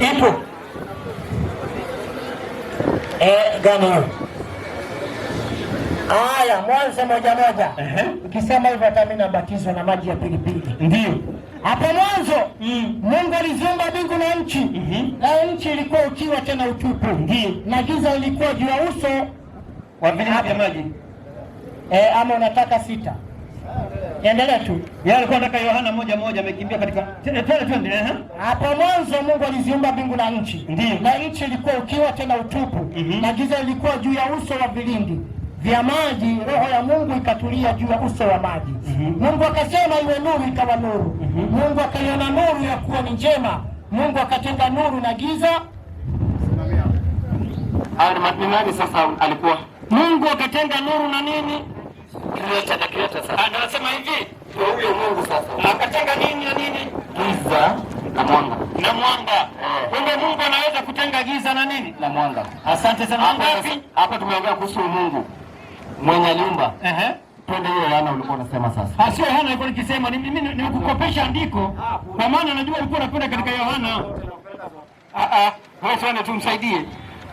Ipo. Gani hiyo? Haya, Mwanzo 1:1. Ukisema hivyo hata mimi nabatizwa na maji ya pilipili. Ndio. Hapo mwanzo Mungu aliziumba mbingu na nchi. Na nchi ilikuwa ukiwa tena utupu. Ndio. Na giza ilikuwa juu ya uso wa vilindi vya maji. Ama unataka 6? Endelea tu. Yeye alikuwa anataka Yohana 1:1 amekimbia katika twende. Hapo mwanzo Mungu aliziumba mbingu na nchi. Ndio. Na nchi ilikuwa ukiwa tena utupu. Na giza ilikuwa juu ya uso wa vilindi vya maji, roho ya Mungu ikatulia juu ya uso wa maji. Mungu akasema iwe nuru, ikawa nuru. Mungu akaiona nuru ya kuwa ni njema. Mungu akatenga nuru na giza. Nani sasa alikuwa? Mungu akatenga nuru na nini? Creator sasa. Anasema hivi, ndio huyo Mungu sasa. Akatenga nini na nini? Giza na mwanga. Na mwanga. Kumbe Mungu anaweza kutenga giza na nini? Na mwanga. Asante sana. Hapa tumeongea kuhusu Mungu mwenye aliumba. Twende hiyo Yohana ulikuwa unasema sasa. Sio Yohana alikuwa nikisema, mimi nimekukopesha andiko kwa maana najua ulikuwa unakwenda katika Yohana. Wewe twende tumsaidie.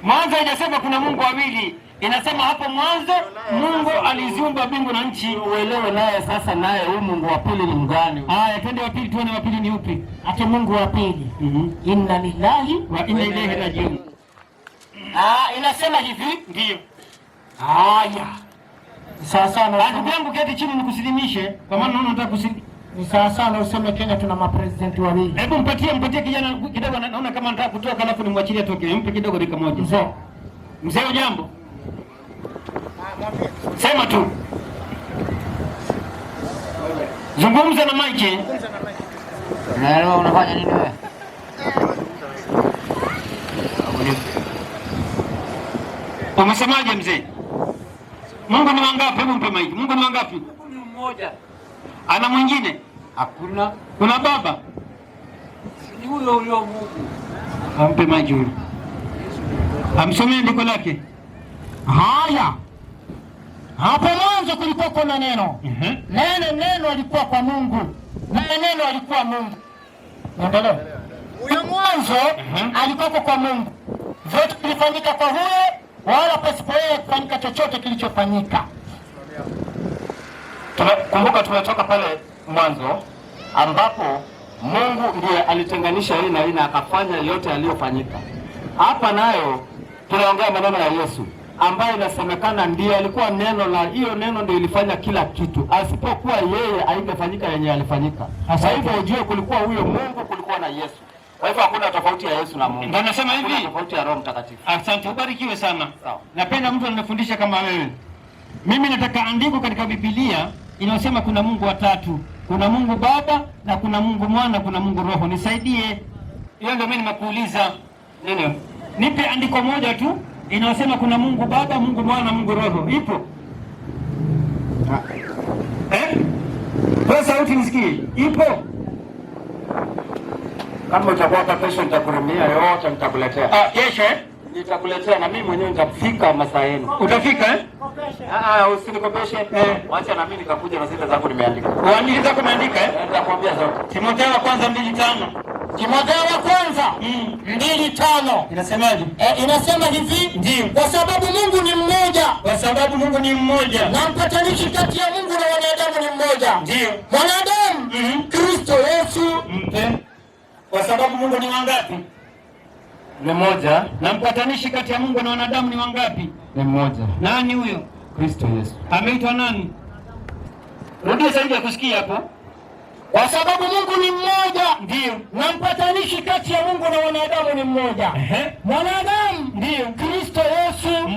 Mwanzo haijasema kuna Mungu wawili. Inasema hapo mwanzo Mungu aliziumba mbingu na nchi. Uelewe naye sasa, naye huyu Mungu wa pili ni mgani? Haya, twende wa pili tuone wa pili ni upi. Ate Mungu wa pili. Inna lillahi wa inna ilaihi rajiun. Inasema hivi. Ndio. Haya. Sasa na ndugu yangu keti chini nikusilimishe kwa maana naona nataka kusilimisha. Ni sawa sana useme Kenya tuna mapresident wawili. Hebu mpatie kijana kidogo, naona kama nataka kutoka alafu nimwachilie toke. Mpe kidogo dakika moja. Mzee ujambo? Sema tu. Zungumza na Mike. Na leo unafanya nini wewe? Umesemaje mzee? Mungu ni wangapi? Hebu mpe Mike. Mungu ni wangapi? Mungu ni mmoja. Ana mwingine? Hakuna. Kuna baba? Ni huyo Mungu. Ampe Mike huyo. Amsomee andiko lake. Haya. Hapo mwanzo kulikuwa na neno. Neno alikuwa kwa Mungu. Na neno alikuwa Mungu. Endelea. Huyo mwanzo alikuwa kwa Mungu. Vyote vilifanyika kwa huyo, wala pasipo yeye kufanyika chochote kilichofanyika. Kumbuka tumetoka pale mwanzo ambapo Mungu ndiye alitenganisha yeye na yeye akafanya yote aliyofanyika. Hapa nayo tunaongea maneno ya Yesu ambaye inasemekana ndiye alikuwa neno, na hiyo neno ndio ilifanya kila kitu. Asipokuwa yeye haingefanyika yenye alifanyika. Sasa hivyo ujue kulikuwa huyo Mungu, kulikuwa na Yesu. Kwa hivyo hakuna tofauti ya Yesu na Mungu. Ndio nasema hivi, kuna tofauti ya Roho Mtakatifu. Asante, ubarikiwe sana. Sawa. Napenda mtu anafundisha kama wewe. Mimi nataka andiko katika Biblia inasema kuna Mungu watatu. Kuna Mungu Baba na kuna Mungu Mwana, kuna Mungu Roho. Nisaidie. Hiyo ndio mimi nimekuuliza. Nini? Nipe andiko moja tu inasema kuna Mungu Baba, Mungu Mwana, Mungu Roho. Ipo? Kwa sauti nisikie. Ipo? Kama utakuwa kesho nitakurumia yote nitakuletea. Kesho nitakuletea na mimi mwenyewe nitafika masaa yenu. Utafika usinikopeshe. Wacha na mimi nikakuja na zile zako nimeandika. Uandike zako nimeandika Nitakwambia zote. Timotheo wa kwanza 2:5. Timotheo wa kwanza 2:5. Inasemaje? Inasema hivi, ndio. Kwa sababu Mungu ni mmoja. Kwa sababu Mungu ni mmoja. Na mpatanishi kati ya Mungu na wanadamu ni mmoja. Ndio. Mwanadamu Kristo Yesu. Kwa sababu Mungu ni wangapi? Ni mmoja. Na mpatanishi kati ya Mungu na wanadamu ni wangapi? Ni mmoja. Nani huyo? Kristo Yesu. Ameitwa nani? Rudia zaidi ya kusikia hapo. Kwa sababu Mungu ni mmoja. Ndio. Na mpatanishi kati ya Mungu na wanadamu ni mmoja. Mwanadamu ndio Kristo Yesu.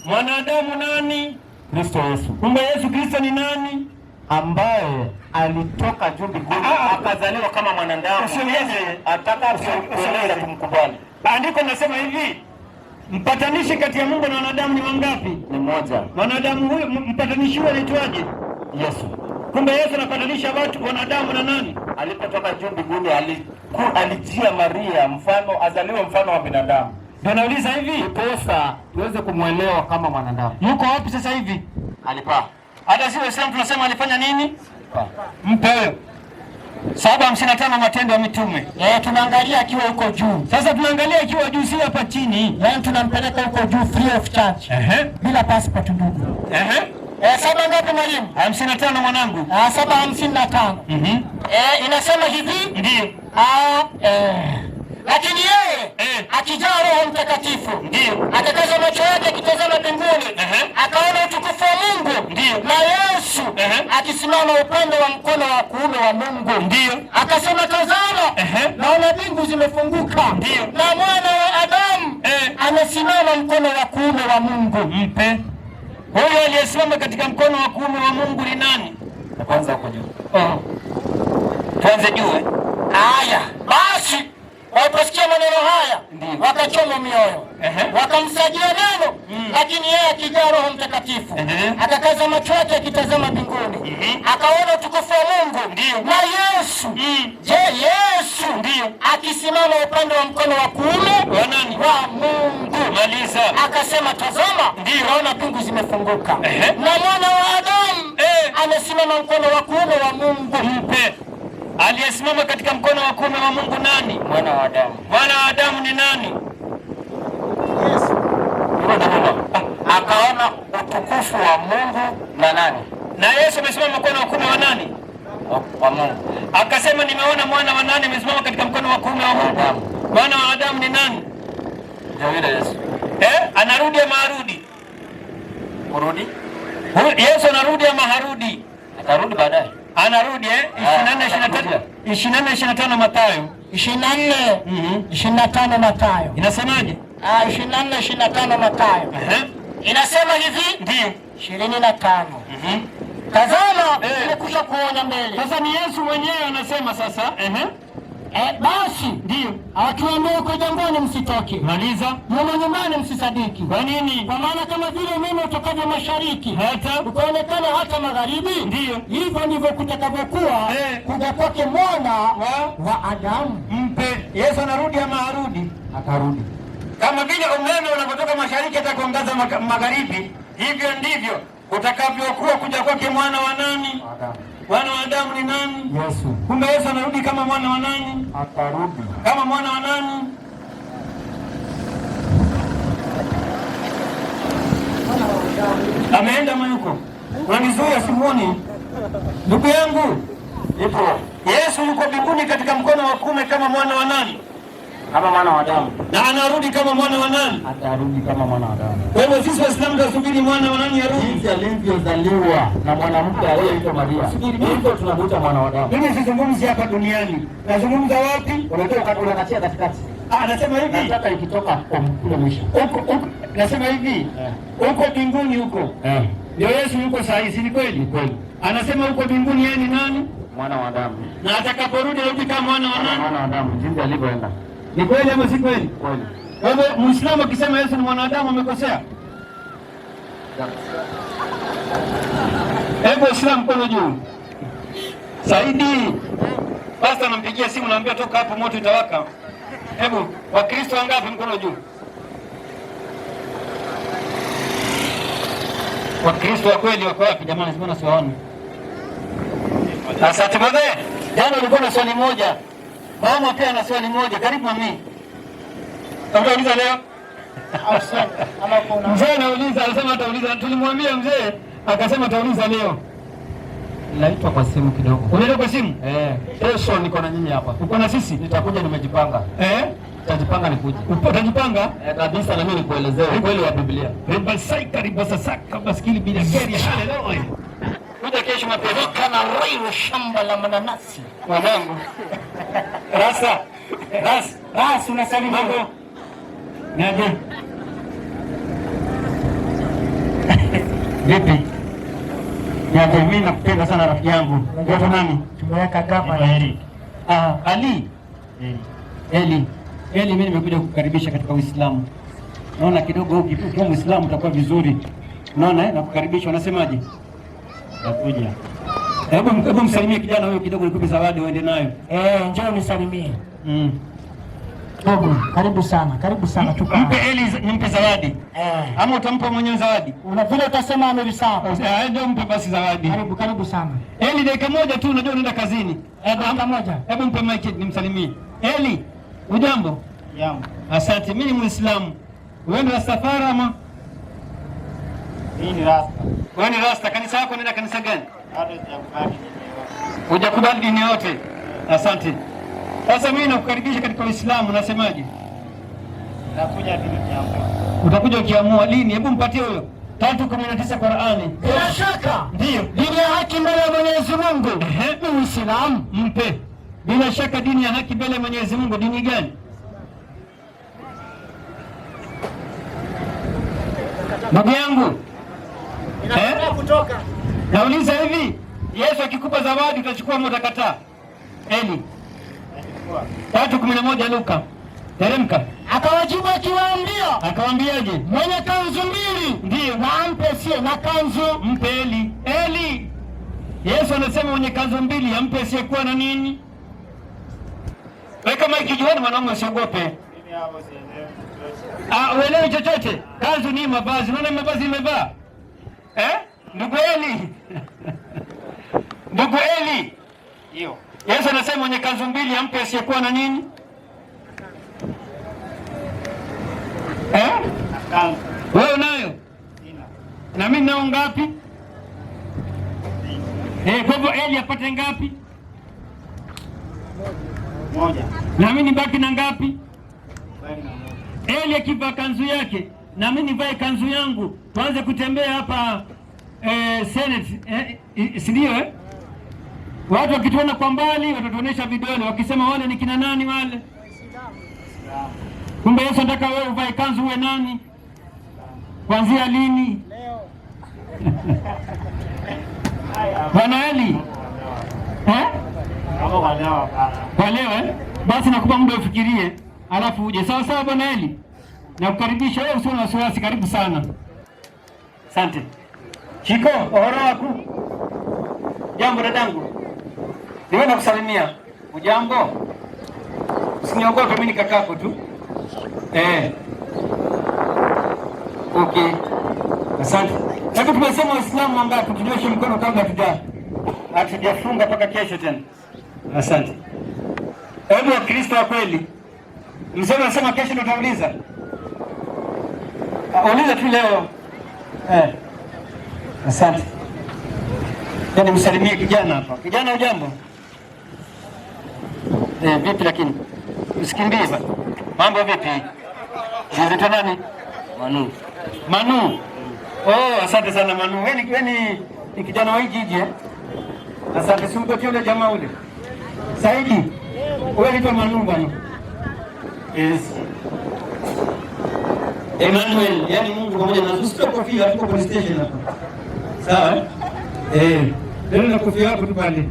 Mwanadamu nani? Kristo Yesu. Kumbe Yesu Kristo ni nani? Ambaye alitoka juu mbinguni akazaliwa kama mwanadamu. Atakapokuelewa kumkubali. Andiko linasema hivi, mpatanishi kati ya Mungu na wanadamu ni wangapi? Ni mmoja. Wanadamu huyo mpatanishi huyo anaitwaje? Yesu. Kumbe Yesu anapatanisha watu, wanadamu na nani? Alipotoka juu mbinguni alijia Maria azaliwe mfano wa binadamu. Ndio nauliza hivi, posa tuweze kumwelewa kama mwanadamu. Yuko wapi sasa hivi? Alipaa. Hata sisi Waislamu tunasema alifanya nini? Mpe. 7:55 Matendo ya Mitume. Tunaangalia akiwa huko juu. Sasa tunaangalia akiwa juu, si hapa chini. Tunampeleka huko juu free of charge. Bila passport ndugu. 7 ngapi mwalimu? 55 mwanangu. 7:55. Inasema hivi? Ndio. Lakini yeye akijaa Roho Mtakatifu, akakaza macho yake akitazama mbinguni, akaona utukufu wa Mungu na Yesu akisimama upande wa mkono wa kuume wa Mungu. Akasema, tazama, naona mbingu zimefunguka na mwana wa Adamu amesimama mkono wa kuume wa Mungu. Huyo aliyesimama katika mkono wa kuume wa Mungu ni nani? Kwanza huko juu. Tuanze juu. Haya, basi waliposikia maneno haya wakachoma mioyo, wakamsajia neno. Lakini yeye akijaa Roho Mtakatifu akakaza macho yake akitazama mbinguni, akaona utukufu wa Mungu na Yesu. Yesu akisimama upande wa mkono wa kuume wa nani? Wa Mungu. Maliza. Akasema, tazama, naona mbingu zimefunguka na mwana wa Adamu amesimama mkono wa kuume wa Mungu. Aliyesimama katika mkono wa kuume wa Mungu nani? Mwana wa Adamu. Mwana wa Adamu ni nani? Yesu. Akaona utukufu wa Mungu na nani? Na Yesu amesimama mkono wa kuume wa nani? Wa Mungu. Akasema, nimeona mwana wa nani amesimama katika mkono wa kuume wa Mungu. Mwana wa Adamu ni nani? Ndio Yesu. Anarudi ama harudi? Kurudi? Yesu anarudi ama harudi? Atarudi baadaye. Anarudi 24:25 Mathayo. 24:25 Mathayo. Inasemaje? 24:25 Mathayo. Inasema hivi? Ndio. 25. Tazama, nimekwisha kuonya mbele. Sasa ni Yesu mwenyewe anasema sasa. Basi ndio awatuambie uko jangwani msitoke. Maliza. Nyumbani msisadiki. Kwa nini? Kwa maana kama vile umeme utokavyo mashariki ukaonekana hata magharibi, hivyo ndivyo kutakavyokuwa kuja kwake mwana wa Adamu. Yesu anarudi ama harudi? Atarudi. Kama vile umeme unapotoka mashariki atakuangaza magharibi, hivyo ndivyo utakavyokuwa kuja kwake mwana wa nani? Adamu. Mwana wa Adamu ni nani? Yesu. Kumbe Yesu anarudi kama mwana wa nani? Atarudi. Kama mwana wa nani? Ameenda mayuko. Unanizuia simuoni. Ndugu yangu, ipo. Yesu yuko mbinguni katika mkono wa kuume kama mwana wa nani? Kama mwana wa Adamu. Na anarudi kama mwana wa nani? Atarudi kama mwana wa Adamu. Kwa hivyo sisi Waislamu tunasubiri mwana wa nani arudi? Jinsi alivyozaliwa na mwanamke aliyeitwa Maria. Hivyo tunamuita mwana wa Adamu. Mimi sizungumzi hapa duniani. Nazungumza wapi? Unakatia katikati. Nasema hivi. Nataka ikitoka kule mwisho. Huko. Nasema hivi. Huko mbinguni huko. Ndio Yesu yuko saa hizi, ni kweli? Ni kweli. Anasema huko mbinguni yeye ni nani? Mwana wa Adamu. Na atakaporudi arudi kama mwana wa nani? Mwana wa Adamu, jinsi alivyoenda. Ni kweli ama si kweli? Kweli. Kwa hivyo Muislamu akisema Yesu ni mwanadamu amekosea. Hebu Islam mkono juu. Saidi. Basta nampigia simu naambia toka hapo moto itawaka. Hebu Wakristo wangapi mkono juu? Wakristo wa kweli wako wapi jamani, mbona siwaoni? Asante baba. Jana ulikuwa na swali moja. Mama pia ana swali moja. Karibu mami. Utauliza leo? Mzee anauliza, alisema atauliza. Tulimwambia mzee, akasema atauliza leo. Naitwa kwa simu kidogo. Unaenda kwa simu? Kesho niko na nyinyi hapa. Uko na sisi? Nitakuja nimejipanga. Nitajipanga nikuje. Utajipanga? Kabisa na mimi nikuelezee ukweli wa Biblia. Ribasaika ribasasaka baskili bila gari. Haleluya. Kuja kesho mapema. Kana wewe shamba la mananasi. Mwanangu. Ras unasali mambo. Naje. Vipi? Yaani mimi nakupenda sana rafiki yangu. Unajua nani? Tumeweka gama na Eli. Ali. Eli, mimi nimekuja kukukaribisha katika Uislamu. Naona kidogo ukiwa Muislamu utakuwa vizuri. Unaona nakukaribisha, unasemaje? Nakuja. Hebu msalimie kijana huyo kidogo, nikupe zawadi uende nayo. Njoo nisalimie. Dogo, karibu sana, karibu sana. Mpe Eli, nimpe zawadi. Ama utampa mwenyewe zawadi? Una vile utasema amiri sawa. Ndio mpe basi zawadi. Karibu sana. Eli, dakika moja tu, unajua unaenda kazini. Dakika moja. Hebu mpe mic nimsalimie. Eli, ujambo? Jambo. Asante, mimi ni Muislamu. Wewe ni Rastafari ama? Mimi ni Rasta. Wewe ni Rasta. Kanisa lako unaenda kanisa gani? Hujakubali dini yote. Asante. Sasa mimi nakukaribisha katika Uislamu, nasemaje? Nakuja dini kiamua. Utakuja ukiamua lini? Hebu mpatie huyo. 3:19 Qur'ani. Bila shaka. Ndio. Dini ya haki mbele ya Mwenyezi Mungu. Ni Uislamu. Mpe. Bila shaka dini ya haki mbele ya Mwenyezi Mungu. Dini gani? Ndugu yangu. Kutoka. Nauliza hivi, Yesu akikupa zawadi utachukua au utakataa? Eli. 3:11 Luka. Teremka. Akawajibu akiwaambia. Akawaambiaje? Mwenye kanzu mbili ndio na ampe sie na kanzu. Mpe Eli. Eli. Yesu anasema mwenye kanzu mbili ampe asiyekuwa na nini? Weka maiki juani mwanangu, usiogope. Uelewi chochote. Kanzu ni mavazi. Unaona mavazi imevaa? Ndugu Eli. Ndugu Eli. Hiyo. Yesu anasema mwenye kanzu mbili ampe asiyekuwa na nini? Kanzu. Wewe unayo? Sina. Na mimi nao ngapi? Kwa hivyo Eli apate ngapi? Moja. Na mimi nibaki na ngapi? Eli akivaa kanzu yake na mimi nivae kanzu yangu, tuanze kutembea hapa Senate, si ndio? Watu wakituona kwa mbali watatuonesha vidole wakisema wale ni kina nani wale? Kumbe Yesu anataka wewe uvae kanzu uwe nani? Kuanzia lini? Leo. Bwana Eli. Kwa leo basi nakupa muda ufikirie, alafu uje. Sawa sawa Bwana Eli. Nakukaribisha wewe, usio na wasiwasi, karibu sana. Asante. Chiko, ohoro wako. Jambo dadangu. Niwe nakusalimia. Ujambo? Usiniogope, mimi ni kakako tu. Okay. Asante. Hebu tumesema Waislamu wangapi? Tunyoshe mkono kabla hatujafunga mpaka kesho tena. Asante. Hebu Wakristo wa kweli. Mzee anasema kesho ndo utauliza. Uliza tu leo. Asante. Yaani msalimie kijana hapa. Kijana ujambo? Vipi lakini? Usikimbie bana. Mambo vipi? Unaitwa nani? Manu. Manu. Asante sana Manu. Wewe ni kijana wa hiji Asante, si mtoto yule jamaa ule. Saidi. Wewe unaitwa Manu bana. Yes. Emmanuel, yani Mungu pamoja na sisi. Tuko kofia, tuko police station hapa. Sawa? Leo na kofia yako tu pale.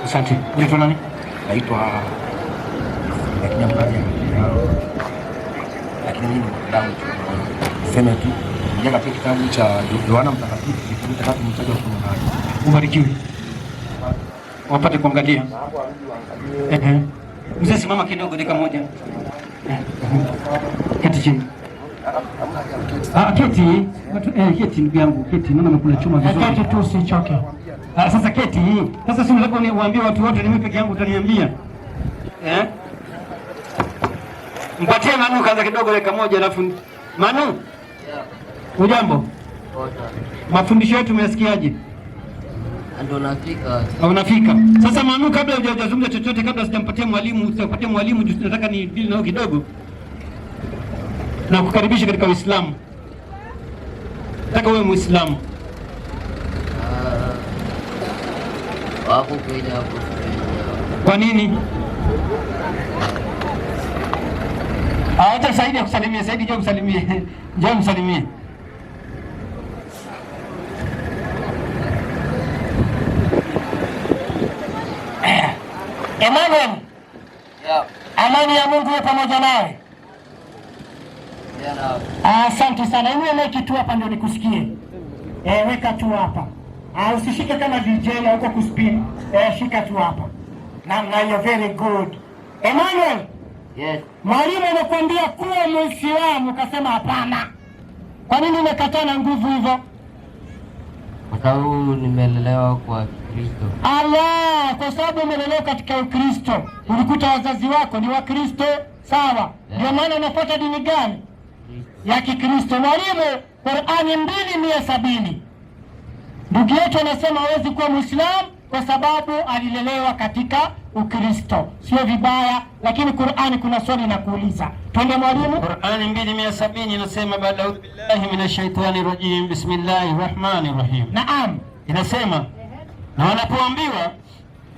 Asante. Unaitwa nani? Naitwa Kinyamkazi. Lakini mimi damu sema tu nijaka pia kitabu cha Yohana Mtakatifu kitabu cha 3 mstari wa 18. Ubarikiwe. Wapate kuangalia. Mzee simama kidogo dakika moja. Keti chini. Keti. Keti ndugu yangu, keti. Naona mkula chuma vizuri. Keti tu usichoke. Sasa keti. Sasa si nataka niwaambie watu wote, ni mimi peke yangu utaniambia. Mpatie Manu kaanza kidogo dakika moja alafu Manu. Ujambo? Mafundisho yetu umeyasikiaje? Ndio nafika. Unafika. Sasa Manu, kabla hujazungumza chochote, kabla sijampatia mwalimu, nataka ni deal nao kidogo. Na kukaribisha katika Uislamu. Nataka wewe Muislamu. Hapo kweli hapo. Kwa nini? Hata Saidi akusalimie. Saidi njoo msalimie. Njoo msalimie. Emmanuel. Amani ya Mungu iwe pamoja nawe. Na asante sana. Iwe maiki tu hapa ndio nikusikie. Weka tu hapa. Usishike kama DJ huko kuspin. Shika tu hapa. Namna hiyo, very good. Emmanuel. Yes. Mwalimu anakuambia kuwa Muislamu, ukasema hapana. Kwa nini umekataa na nguvu hivyo? Kwa sababu nimelelewa kwa Kristo. Allah, kwa sababu umelelewa katika Ukristo. Ulikuta wazazi wako ni Wakristo, sawa? Ndio maana unafuata dini gani? Ya Kikristo. Mwalimu, Qur'ani 2:170. Ndugu yetu anasema hawezi kuwa Muislamu kwa sababu alilelewa katika Ukristo. Sio vibaya, lakini Qur'ani kuna swali na kuuliza. Twende mwalimu. Qur'ani 2:170 inasema baada a'udhu billahi minash shaitani rajim bismillahir rahmanir rahim. Naam. Inasema na wanapoambiwa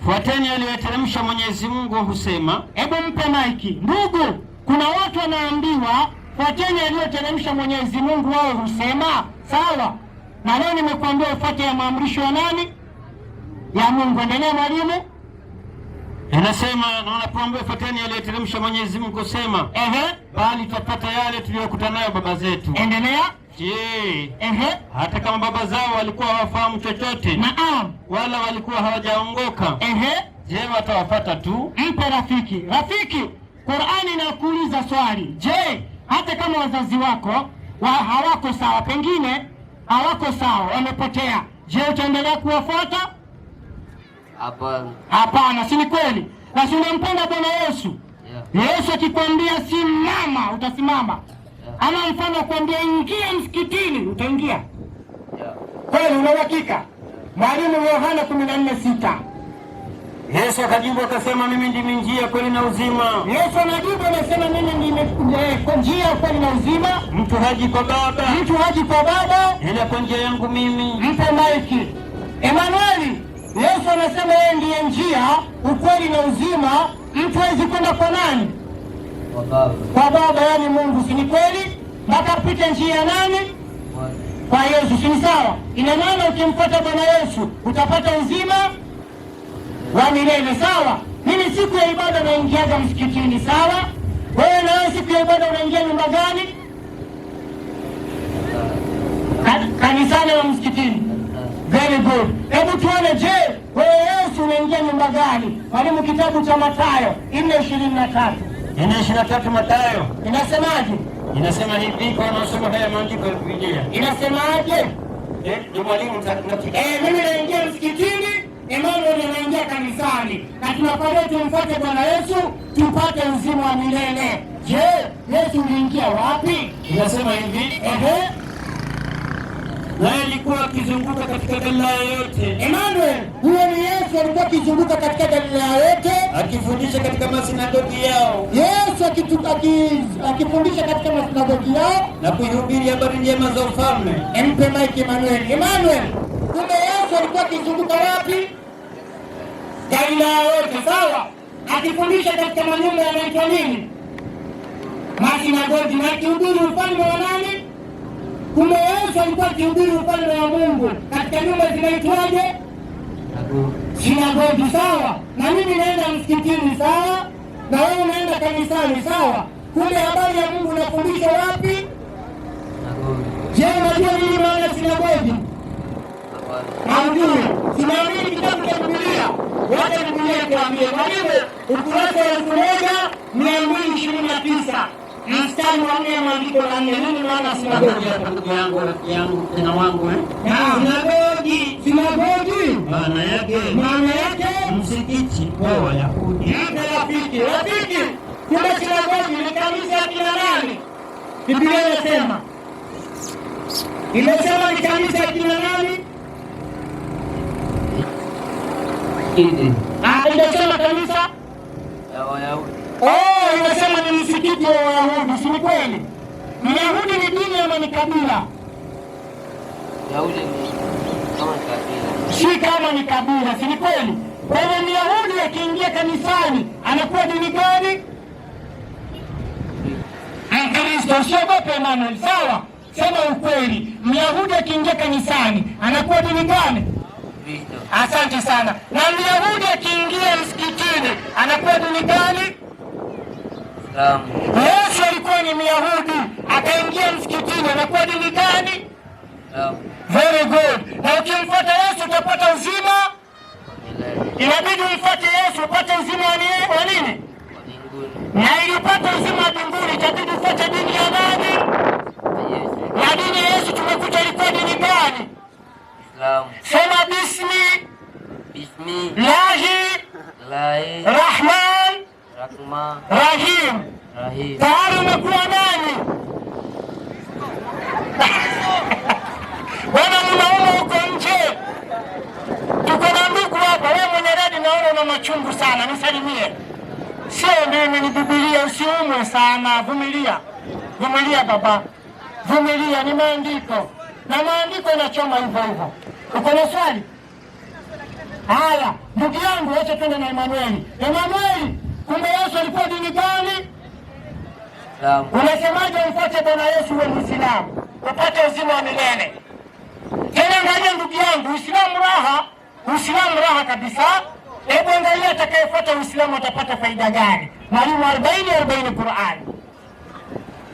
fuateni aliyoteremsha Mwenyezi Mungu husema. Hebu mpe maiki. Ndugu, kuna watu wanaambiwa fuateni aliyoteremsha Mwenyezi Mungu, wao husema sawa. Na leo nimekuambia ufuate ya maamrisho ya nani? Ya Mungu. Endelea mwalimu. Inasema na wanapoambiwa fuateni aliyoteremsha Mwenyezi Mungu husema, bali tupata yale tuliyokutana nayo baba zetu. Endelea. Je, hata kama baba zao walikuwa hawafahamu chochote, naam, wala walikuwa hawajaongoka, je, watawafuata tu? Mpe rafiki. Rafiki, Qur'ani inakuuliza swali. Je, hata kama wazazi wako hawako sawa, pengine hawako sawa, wamepotea, je, utaendelea kuwafuata? Hapana. Hapana, si ni kweli? Na si unampenda Bwana Yesu? Yeah. Yesu akikwambia simama, utasimama? Yeah. Ama mfano akwambia ingia msikitini, utaingia? Yeah. Kweli, una uhakika? Mwalimu, Yohana 14:6. Yesu akajibu akasema, mimi ndimi njia, kweli na uzima. Yesu anajibu anasema, mimi ndimi njia, kweli na uzima. Mtu haji kwa Baba ila kwa njia yangu mimi. Mpe maiki. Emanueli, Yesu anasema yeye ndiye njia, ukweli na uzima. Mtu hawezi kwenda kwa nani? Kwa Baba. Kwa Baba, yani Mungu, si ni kweli? Mpaka apite njia ya nani? Kwa Yesu, si ni sawa? Ina maana ukimfuata Bwana Yesu utapata uzima wa milele, sawa? Mimi siku ya ibada naingiaga msikitini, sawa? Wewe na wewe siku ya ibada unaingia nyumba gani? Kanisani au msikitini? Very good. Hebu tuone, je, wewe Yesu unaingia nyumba gani? Mwalimu, kitabu cha Mathayo 4:23. 4:23 Mathayo. Inasemaje? Inasema hivi kwa nasoma haya maandiko ya Biblia. Inasemaje? Ndio mwalimu mimi naingia msikitini, Emmanuel anaingia kanisani. Na tunakwambia tumfuate Bwana Yesu tupate uzima wa milele. Je, Yesu uliingia wapi? Inasema hivi. Naye alikuwa akizunguka katika Galilaya yote. Emmanuel, huyo ni Yesu alikuwa akizunguka katika Galilaya yote, akifundisha katika masinagogi yao. Yesu akifundisha katika masinagogi yao na kuhubiri habari njema za ufalme. Mpe maiki Emmanuel. Emmanuel, kumbe Yesu alikuwa akizunguka wapi? Galilaya yote, sawa? Akifundisha katika manyumba yanaitwa nini? Masinagogi, na akihubiri ufalme wa nani? Kumbe Yesu alikuwa akihubiri ufalme wa Mungu katika nyumba zinaitwaje? Sinagogi, sawa? Na mimi naenda msikitini, sawa? Na wewe unaenda kanisani, sawa? Kumbe habari ya Mungu unafundishwa wapi? Je, unajua nini maana sinagogi? Haujui? Tunaamini kitabu cha Biblia. Wacha Biblia tuambie. Mwalimu, ukurasa wa 1229. Mstari wa 4 maandiko la 4. Nini maana sinagogi? Ndugu yangu, rafiki yangu, tena wangu Sinagogi. Sinagogi maana yake msikiti wa Wayahudi. Rafiki, kumbe sinagogi ni kanisa ya kina nani? Biblia imesema ni kanisa ya kina nani? Inasema kanisa ya Wayahudi. Inasema ni msikiti wa Wayahudi, si kweli? Myahudi ni dini ama ni kabila? Yahudi ni kama kabila. Si kama ni kabila, si kweli? Kwa hivyo Myahudi akiingia kanisani anakuwa dini gani? Mkristo. Usiogope Emmanuel, sawa? Sema ukweli. Myahudi akiingia kanisani anakuwa dini gani? Kristo. Asante sana. Na Myahudi akiingia msikitini anakuwa dini gani? Islamu. Yesu alikuwa ni Myahudi, akaingia msikitini, anakuwa dini gani? Islamu. Very good. Na ukimfuata Yesu Itabidi umfuate Yesu upate uzima wa nini? Na ili upate uzima wa mbinguni itabidi ufuate dini ya nani? Na dini ya Yesu tumekuta ilikuwa dini gani? Islam. Sema Bismillahi Rahman Rahim. Tayari umekuwa nani? Wana mnaona huko nje tuko na ndugu hapa. Wewe mwenye radi naona una machungu sana, nisalimie. Sio mimi, ni Biblia. Usiumwe sana, vumilia. Vumilia baba, vumilia, ni maandiko na maandiko yanachoma hivyo hivyo. Uko na swali? Haya ndugu yangu, acha twende na Emanueli. Emanueli, kumbe Yesu alikuwa dini gani? Unasemaje umfuate Bwana Yesu uwe Muislamu upate uzima wa milele? Tena angalia ndugu yangu, Uislamu raha kabisa. Hebu angalia atakayefuata Uislamu atapata faida gani? Mwalimu, 40 Qur'ani.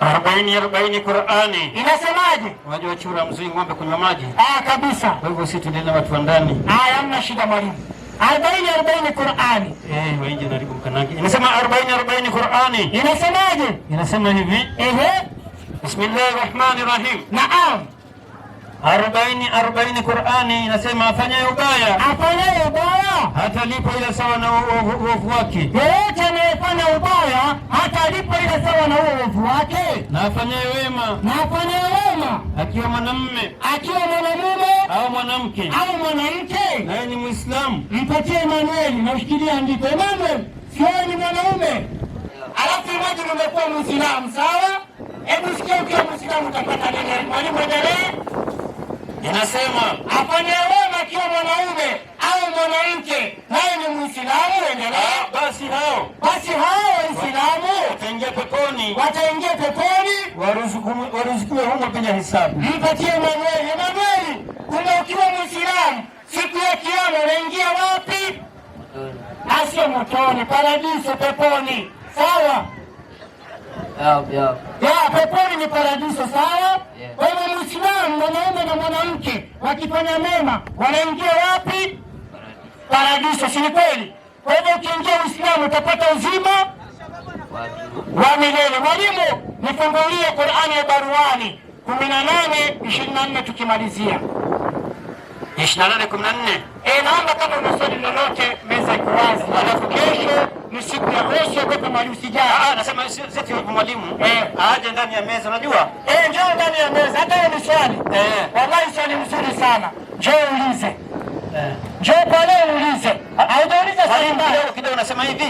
40 Qur'ani. Inasemaje? Unajua chura mzui ng'ombe kunywa maji? Kabisa. Kwa hivyo sisi tunaenda watu wa ndani. Hamna shida mwalimu. 40 Qur'ani. Waje naribu mkanagi. Inasema 40 Qur'ani. Inasemaje? Inasema hivi. Bismillahirrahmanirrahim. Naam. 40 Qur'ani inasema afanyaye ubaya hata lipo ile sawa na uovu wake. Yeyote anayefanya ubaya hata lipo ile sawa na uovu wake. Na afanyaye wema akiwa mwanamume au mwanamke naye ni Muislamu, mpatie Emanueli na ushikilie andiko. Emanueli sio ni mwanaume, alafu mmoja umekuwa Muislamu, sawa? Hebu sikia, ukiwa Muislamu utapata nini? Mwalimu, endelee. Inasema afanye wema akiwa mwanaume au mwanamke naye ni Muislamu. Endelea. Basi hao Waislamu wataingia peponi waruzukiwe humo bila hisabu. Mpatie Emanueli, kumbe ukiwa Muislamu siku ya Kiyama unaingia wapi? Asio motoni, paradiso, peponi. Sawa? Peponi ni paradiso, sawa? Kwa hivyo Muislamu mwanaume na mwanamke wakifanya mema wanaingia wapi? Paradiso, si ni kweli? Kwa hivyo ukiingia Uislamu utapata uzima wa milele. Mwalimu, nifungulie Qur'ani ya Baruani 18:24 tukimalizia. 28:14. Naomba kama una swali lolote meza iko wazi. Alafu kesho ni siku ya kesho kwa mwalimu sijaa. Nasema sisi kwa mwalimu aje ndani ya meza, unajua? Njoo ndani ya meza. Hata ni swali. Wallahi swali mzuri sana. Njoo uulize. Njoo pale uulize. Haujauliza swali mbaya. Kidogo unasema hivi.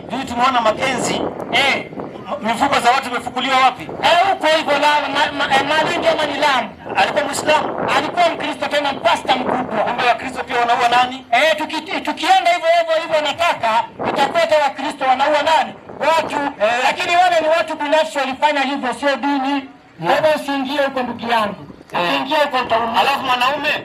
Hivi tumeona Makenzi. Mifuko za watu zimefukuliwa wapi? Huko hivyo Malindi ama ni Lamu. Alikuwa Muislamu, alikuwa Mkristo, tena pasta mkubwa. Kumbe Wakristo pia wanaua nani? Tukienda hivyo nataka itakweta Wakristo wanaua nani? Watu. Lakini wale ni watu binafsi walifanya hivyo, sio dini. Wewe usiingie huko ndugu yangu. Ukiingia huko utaumia. Alafu mwanaume